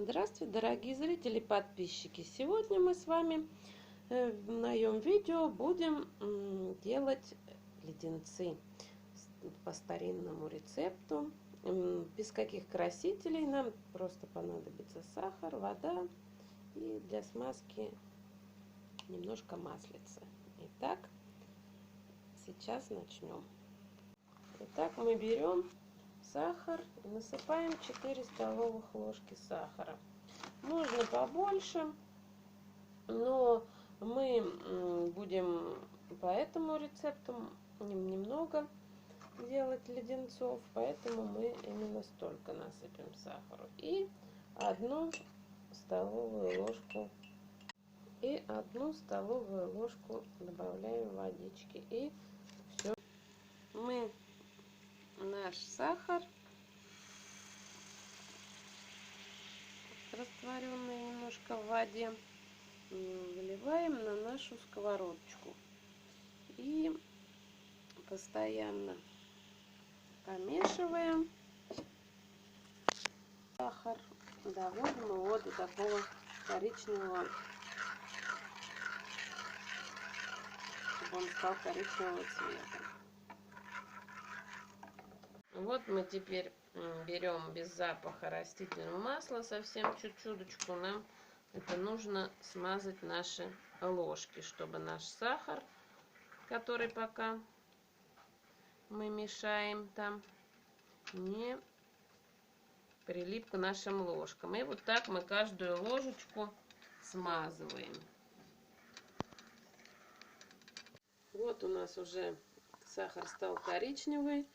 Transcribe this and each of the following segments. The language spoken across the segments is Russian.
Здравствуйте, дорогие зрители и подписчики! Сегодня мы с вами в моем видео будем делать леденцы по старинному рецепту, без каких красителей. Нам просто понадобится сахар, вода и для смазки немножко маслица. Итак, сейчас начнем. Итак, мы берем сахар и насыпаем 4 столовых ложки сахара. Можно побольше, но мы будем по этому рецепту немного делать леденцов, поэтому мы именно столько насыпем сахару. И одну столовую ложку добавляем водички. И все. Мы наш сахар, растворенный немножко в воде, выливаем на нашу сковородочку и постоянно помешиваем. Сахар доводим его до такого коричневого, чтобы он стал коричневого цвета. Вот мы теперь берем без запаха растительного масла, совсем чуть-чуточку. Нам это нужно смазать наши ложки, чтобы наш сахар, который пока мы мешаем там, не прилип к нашим ложкам. И вот так мы каждую ложечку смазываем. Вот у нас уже сахар стал коричневый,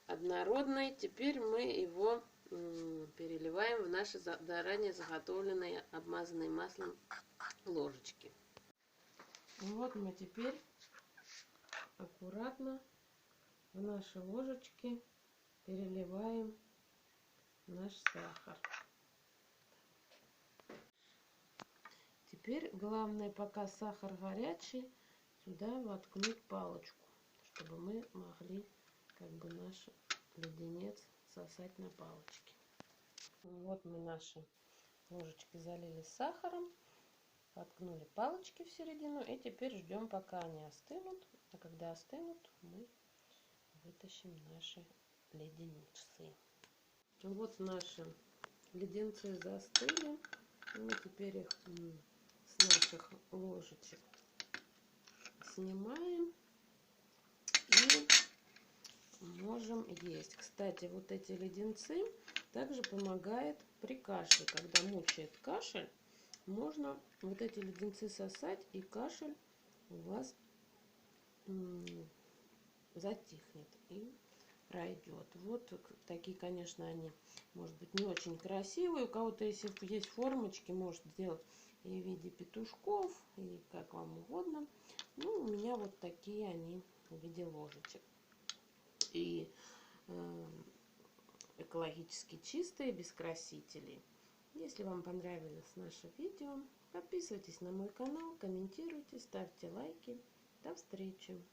однородный. Теперь мы его переливаем в наши заранее заготовленные, обмазанные маслом ложечки. Вот мы теперь аккуратно в наши ложечки переливаем наш сахар. Теперь главное, пока сахар горячий, сюда воткнуть палочку, чтобы мы могли наш леденец сосать на палочке. Вот мы наши ложечки залили сахаром, воткнули палочки в середину и теперь ждем, пока они остынут. А когда остынут, мы вытащим наши леденцы. Вот наши леденцы застыли. Мы теперь их с наших ложечек снимаем и можем есть. Кстати, вот эти леденцы также помогают при кашле. Когда мучает кашель, можно вот эти леденцы сосать, и кашель у вас затихнет и пройдет. Вот такие, конечно, они, может быть, не очень красивые. У кого-то, если есть формочки, может сделать и в виде петушков, и как вам угодно. Ну, у меня вот такие они в виде ложечек. И экологически чистые, без красителей. Если вам понравилось наше видео, подписывайтесь на мой канал, комментируйте, ставьте лайки. До встречи!